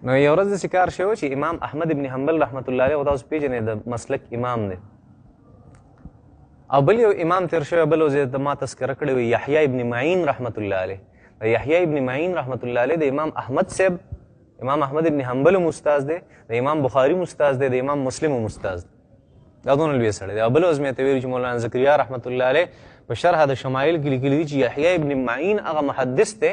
نو یو ورځ داسې کار شوی چې امام احمد ابن حنبل رحمت الله علیه، تاسو پېژنئ د مسلک امام دی، او بل یو امام تېر شوی بل ځای ته ما تذکره کړې وي، یحیی ابن معین رحمت الله علیه. د یحیی ابن معین رحمت الله علیه د امام احمد صاحب، امام احمد ابن حنبل هم استاد دی، د امام بخاري هم استاد دی، د امام مسلم هم استاد دی. دا دونه لوی سړی دی. او بل ورځ مې ته ویلي چې مولانا زکریا رحمت الله علیه په شرح د شمایل کې لیکلي دي چې یحیی ابن معین هغه محدث دی،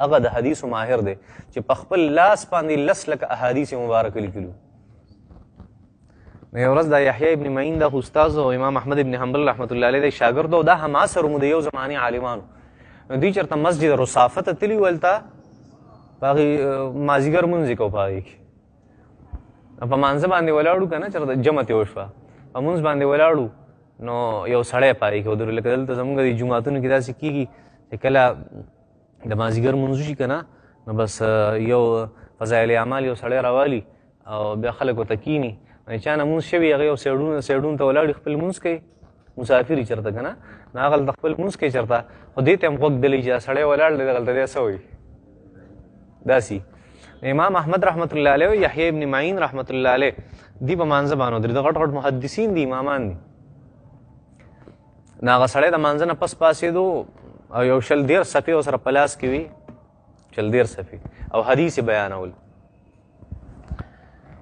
هغه د حدیثو ماهر دی چې په خپل لاس باندې 10 لکه احادیث مبارکه لیکلي. نو یو ورځ دا یحیی ابن معین دا استاد او امام احمد ابن حنبل رحمت الله علیه د شاګرد او دا هم عصر مو د یو زماني عالمانو. نو دوی چېرته مسجد رصافه ته تلي ولته په هغې مازدیګر مونځ یې کو په هغې کې په مانځه باندې ولاړو که نه چېرته جمع ترې وشوه په مونځ باندې ولاړو نو یو سړی په هغې کې ودرېد. لکه دلته زمونږ د جوماتونو کې داسې کېږي چې کله د مازدیګر مونځ وشي که نه نو بس یو فضایل اعمال یو سړی راوالي او بیا خلک ورته کښېني، چا نه مونځ شوي هغه یو سایډون ته ولاړي خپل مونځ کوي، مسافر یې چېرته که نه نو هغه هلته خپل مونځ کوي چېرته، خو دې ته هم غوږ دلی چې دا سړی ولاړ دی دغلته دی څه وایي داسې. امام احمد رحمت الله علیه او یحیی ابن معین رحمت الله علیه دی په مانځه باندې ودرېد، د غټ غټ محدثین دي، امامان دي. نو هغه سړی د مانځه نه پس پاسېدو او یو 100 صفحې ورسره په لاس کې وي، 100 صفحې او حدیث یې بیانول.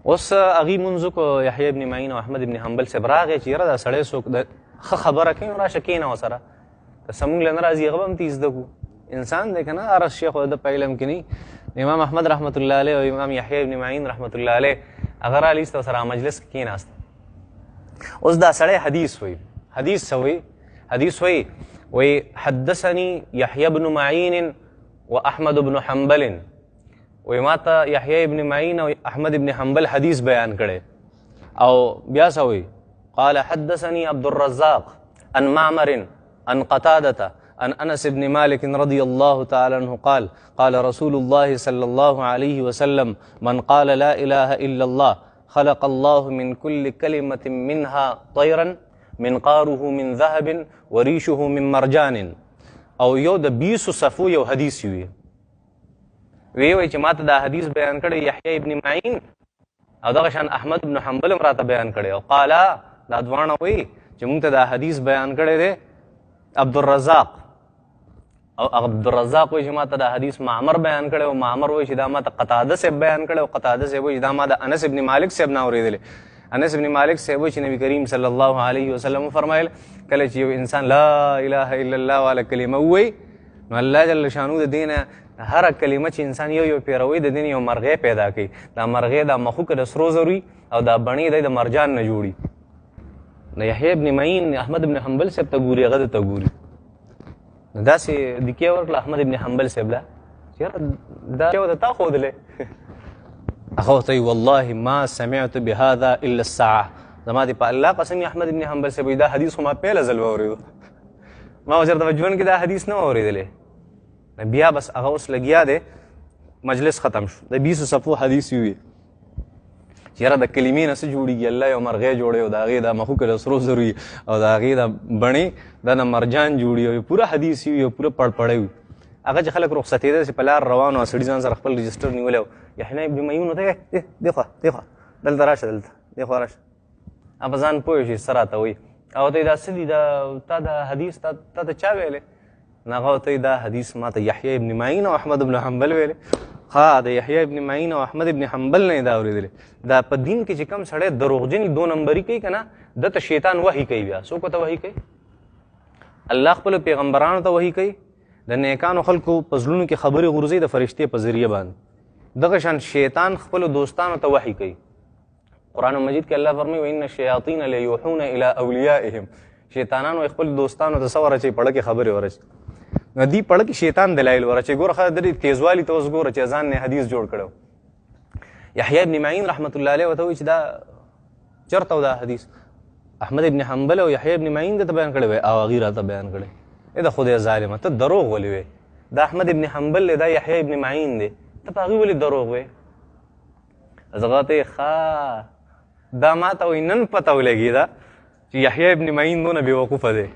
اوس هغې مونځ وکړو، یحیی ابن معین او احمد ابن حنبل صاحب راغی چې یاره دا سړی څوک د ښه خبره کوي نو راشه کښېنه ورسره، که څه مونږ له نه راځي هغه به هم ته زده کړو، انسان دی که نه هر شی خو د په علم کې نه. امام احمد رحمت الله علیه او امام یحیی ابن معین رحمت الله علیه هغه رالیست ورسره مجلس کې کښېناست. اوس دا سړی حدیث وایي، حدیث څه وایي؟ حدیث وایي حدثني یحیی ابن معین و احمد ابن حنبل، وایي ما ته یحیی ابن معین او احمد ابن حنبل حدیث بیان کړی. او بیا څه وایي؟ قال حدثني عبد الرزاق عن معمر عن قتادة عن انس بن مالك رضي الله تعالى عنه قال قال رسول الله صلى الله عليه وسلم من قال لا اله الا الله خلق الله من كل كلمة منها طيرا منقاره من ذهب وريشه من مرجان. او یو د 20 صفو یو حدیث وی وی چې ماته دا حدیث بیان کړی یحیی ابن معین او دغه شان احمد بن حنبل راته بیان کړی. او قال دا دواړه وی چې موږ ته دا حدیث بیان کړی دی عبد الرزاق، او عبد الرزاق وایي چې ماته دا حدیث معمر بیان کړی، او معمر وایي چې دا ماته قتاده صاحب بیان کړی، او قتاده صاحب وایي چې دا ما د انس ابن مالک صاحب نه اورېدلی. انس ابن مالک صاحب وایي چې نبی کریم صلی الله علیه وسلم فرمایل کله چې یو انسان لا اله الا الله والا کلمه ووایي نو الله جل شانو د دې نه هره کلمه چې انسان یو پیروي د دې یو مرغۍ پیدا کوي. دا مرغۍ دا مخوکه د سرو زرو او دا بڼې د مرجان نه جوړي. نو یحیی ابن معین احمد ابن حنبل صاحب ته ګوري، هغه ته ګوري، نو داسې دکې ورکړه احمد ابن حنبل صاحب له چې یاره دا چا ورته تا ښودلی؟ هغه ورته وایي والله ما سمعت بهذا الا الساعه، زما دې په الله قسم احمد ابن حنبل صاحب دا حدیث خو ما پیله ځل واورېدو، ما خو چېرته په ژوند کې دا حدیث نه واورېدلی. بیا بس هغه اوس لګیا دی، مجلس ختم شو، د 20 صفو حدیث وي چې یاره د کلمې نه څه جوړېږي، الله یو مرغۍ جوړوي او د هغې دا مخوکه د سرو زرو وي او د هغې دا بڼې دا د مرجان جوړي او پوره حدیث وي او پوره پړپړی وي. هغه چې خلک رخصتېده چې په لار روان او سړي ځان سره خپل رجسټر نیولی و، یحیی ابن معین ورته دې خوا دلته راشه، دلته دې خوا راشه، هغه ځان پوه شي څه راته وایي. او ورته دا څه دي دا تا دا حدیث تا ته چا ویلی؟ نو هغه ورته دا حدیث ما ته یحیی ابن معین او احمد ابن حنبل ویلی. ها د یحیی ابن معین او احمد ابن حنبل نه دا اورېدلی. دا په دین کې چې کوم سړی دروغجن 2 نمبري کوي که نه دته شیطان وحی کوي. بیا څوک ته وحی کوي؟ الله خپلو پیغمبرانو ته وحی کوي، د نیکانو خلکو په زړونو کې خبرې غورځوي د فرشتې په ذریعه باندې. دغه شان شیطان خپلو دوستانو ته وحی کوي. قرآن مجید کې الله فرمایي وان الشیاطین لیوحون الی اولیائهم، شیطانان وایي خپل دوستانو ته څه ورچوي؟ پړه کې خبرې ورچوي. نو دې پړه کې شیطان دلایل ورچوي. ګوره ښه د دې تیزوالي ته اوس ګوره چې ځان نه حدیث جوړ کړی. یحیی ابن معین رحمت الله علیه ورته وایي چې دا چېرته و دا حدیث؟ احمد ابن حنبل او یحیی ابن معین درته بیان کړی وی او هغې راته بیان کړی. ای د خدای ظالمه ته دروغ ولې وی؟ دا احمد ابن حنبل دی، دا یحیی ابن معین دی، ته په هغې ولې دروغ وی؟ هغه ته ښه دا ما ته وایي نن پته ولګېده چې یحیی ابن معین دونه بېوقوفه دی.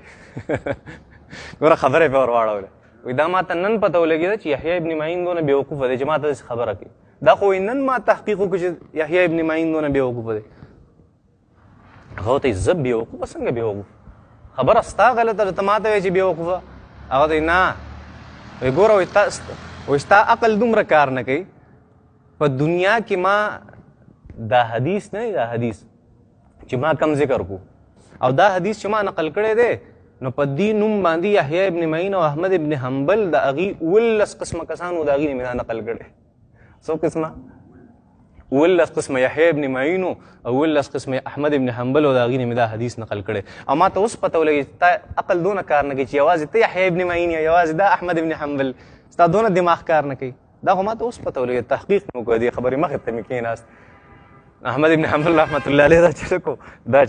ګوره خبره پې ور واړوله، وایي دا ما ته نن پته ولګېده چې یحیی ابن معین دونه بېوقوفه دی چې ما ته داسې خبره کوي. دا خو نن ما تحقیق وکړ چې یحیی ابن معین دونه بېوقوفه دی. هغه ته زه بېوقوفه څنګه بېوقوف خبره ستا غلطه ده ته ما ته وایې چې بېوقوفه. هغه ته نه وایي ګوره وایي ستا عقل دومره کار نه کوي. په دنیا کې ما دا حدیث نه دا حدیث چې ما کم ذکر کو او دا حدیث چې ما نقل کړی دی نو په دې نوم باندې یحیی ابن معین او احمد ابن حنبل د هغې 19 قسمه کسانو د هغې نه مې دا نقل کړی. څو قسمه؟ 19 قسمه یحیی ابن معین او 19 قسمه احمد ابن حنبل او د هغې نه مې دا حدیث نقل کړی. او ما ته اوس پته ولګي چې تا عقل دونه کار نه کوي چې یوازې ته یحیی ابن معین یا یوازې دا احمد ابن حنبل ستا دونه دماغ کار نه کوي. دا خو ما ته اوس پته ولګي تحقیق مې وکړه دې خبرې مخې ته مې کېناست. احمد ابن حنبل رحمت الله علیه دا چلې کو دا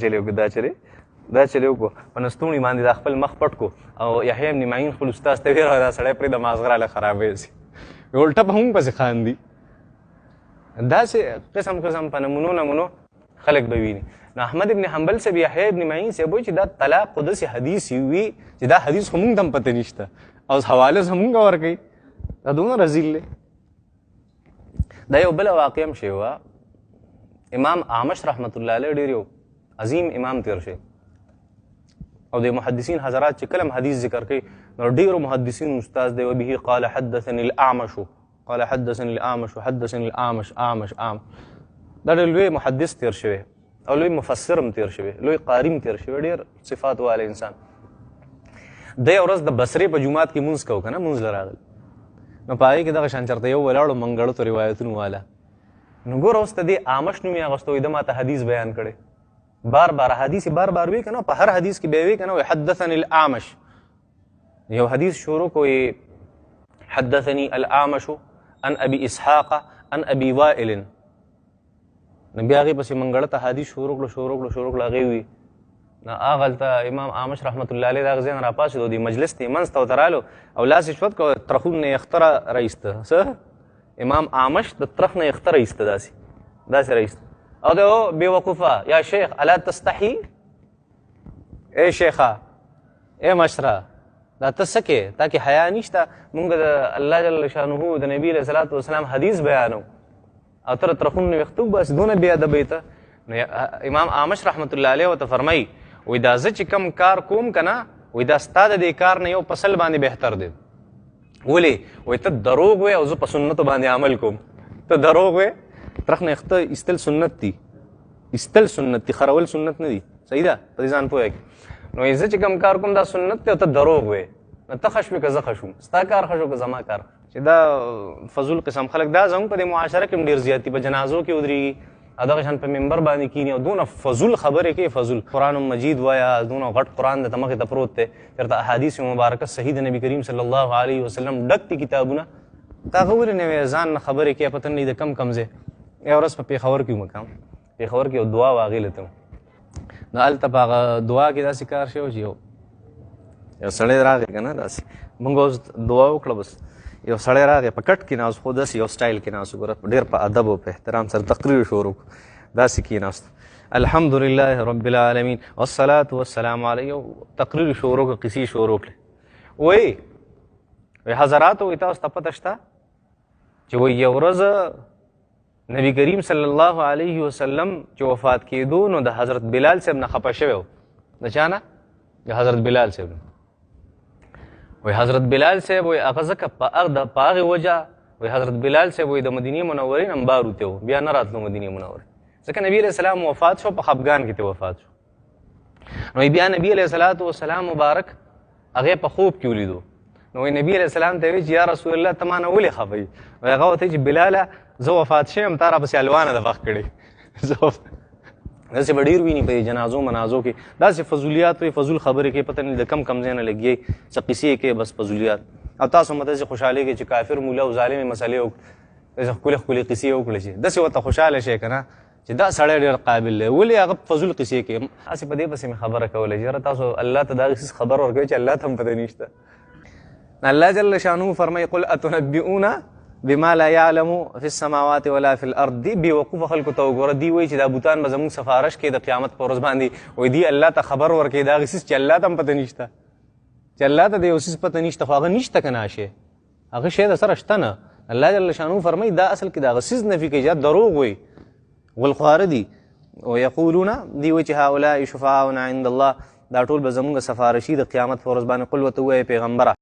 چلې وکړو په نستوڼي باندې دا خپل مخ پټ کو او یحیی ابن معین خپل استاذ ته ویل دا سړی پرېږده مازغراله خرابوي سي الټه به هم پسې خاندي. داسې قسم قسم په نمونو خلک به ویني. نو احمد ابن حنبل صاحب یحیی ابن معین صاحب وایي چې دا طلاق خو داسې حدیث وي چې دا حدیث خو مونږ ته هم پته نشته او حواله زمونږ ورکوي. دا دومره رزیل دی. دا یو بله واقع هم شوې وه. امام اعمش رحمت الله علیه ډېر یو عظیم امام تیر شوی او د محدثین حضرات چې کله حدیث ذکر کوي نو ډېرو محدثینو استاد دی. وبه قال حدثني الاعمش حدثني الاعمش اعمش دا ډېر لوی محدث تیر شوی او لوی مفسر هم تیر شوی لوی قاری هم تیر شوی ډېر صفات واله انسان. دی ورځ د بصرې په جومات کې مونځ کوو که نه مونځ له راغلی نو په هغې کې دغه شان چېرته یو ولاړو منګړو ته روایتونو والا نو ګوره اوس ته دې اعمش نوم یې اخیسته وایي ده ما ته حدیث بیان کړی بار حدیث بار وی که نه په هر حدیث کې بیا وی که نه وایي حدثني الاعمش یو حدیث شروع کو وایي حدثني الاعمش عن ابي اسحاق عن ابي وائل نو بیا هغې پسې منګړه ته حدیث شروع کړو هغې وي نو هغلته امام اعمش رحمت الله علیه د هغه ځای نه راپاڅېدو دې مجلس ته یې منځ ته ورته رالو او لاس یې شوت کړو ترخون نه یې اختره راایسته څه امام اعمش د ترخ نه یې اختره ایسته داسې راایسته او ده بېوقوفه یا شیخ الا تستحي ای شیخه ای مشره دا ته څه کې تا کې حیا نشته مونږ د الله جل شانه د نبي علیه صلات وسلام حدیث بیانو او ته ترخون نه ویښته بس دونه بېادبۍ ته. نو امام اعمش رحمت الله علیه ورته فرمایي وایي دا زه چې کم کار کوم که نه وایي دا ستا د دې کار نه یو په سل باندې بهتر دی. ولې وایي ته دروغ وې او زه په سنتو باندې عمل کوم. ته دروغ وې ترخ نه اخته ایستل سنت دي خرول سنت نه دي صحیح ده په دې ځان پوهېږي. نو وایي زه چې کم کار کوم دا سنت دی او ته دروغ وې نو ته ښه شوې که زه ښه شوم ستا کار ښه شو که زما کار چې دا فضول قسم خلک دا زموږ په دې معاشره کې هم ډېر زیات دي په جنازو کې ودرېږي او دغه شان په منبر باندې کینی او دونه فضول خبرې کوي فضول قرآن مجید وایه دونه غټ قرآن د ته مخې ته پروت دی چېرته احادیث مبارکه صحیح د نبي کریم صلی الله علیه وسلم ډک دي کتابونه تا هغه ولې نه وایې ځان نه خبرې کوي پته نه د کم ځای. یو ورځ په پېښور کې وم پېښور کې یو دعا و هغې له ته نو هلته په هغه دعا کې داسې کار شوی چې یو سړی راغی که نه داسې مونږ اوس دعا وکړه بس یو سړی راغی په کټ کې ناست خو داسې یو سټایل کې ناست ګوره ډېر په ادب او په احترام سره تقریر شروع داسې کېناست الحمدلله رب العالمین والصلاة والسلام علیه تقریر شروع کړه قصې شروع کړې وایي حضراتو وایي تاسو ته پته شته چې وایي یو ورځ نبی کریم صلی الله علیه وسلم چې وفات کېدو نو د حضرت بلال صاحب نه خفه شوی و. د چا نه؟ د حضرت بلال صاحب نه. وایي حضرت بلال صاحب وایي هغه ځکه په هغې وجه وایي حضرت بلال صاحب وایي د مدینې منورې نه هم بار وتی و بیا نه راتلو مدینې منورې ځکه نبي علیه السلام وفات شو په خفګان کې ته وفات شو. نو بیا نبي علیه صلات وسلام مبارک هغې په خوب کې ولیدو نو وایي نبي علیه السلام ته وایي چې یا رسول الله ته ما نه ولې خفه یې وایي هغه ورته چې بلاله زه وفات شویم تا راپسې الوانه د وخت کړې داسې به ډېر ویني په دې جنازو منازو کې داسې فضولیات وایي فضول خبرې کوي پته نه د کم ځای نه لګیږي څه قصې کوي بس فضولیات او تاسو هم داسې خوشحالېږئ چې کافر مولا او ظالمې مسلې وکړي داسې ښکلې قصې وکړي چې داسې ورته خوشحاله شئ که نه چې دا سړی ډېر قابل دی ولې هغه فضول قصې کوي. هسې په دې پسې مې خبره کوله چې یاره تاسو الله ته دا څیز خبر ورکوئ چې الله ته هم پته نشته. الله جل شانه فرمایي قل اتنبئون بما لا يعلم في السماوات ولا في الارض. دی بېوقوفه خلکو ته وګوره دی وایي چې دا بوتان به زموږ سفارش کوي د قیامت په ورځ باندې وایي دی الله ته خبر ورکوي د هغې څیز چې الله ته هم پته نشته چې الله ته د یو څیز پته نشته خو هغه نشته که نه شی هغه شی د سره شته نه الله جل شانو فرمایي دا اصل کې دا غسیز نفي کوي چې دروغ وي غلخواره دي ويقولون دی وی چې هؤلاء شفعاؤنا عند الله دا ټول به زمونږ سفارشي د قیامت په ورځ باندې قل ورته ووایه پیغمبره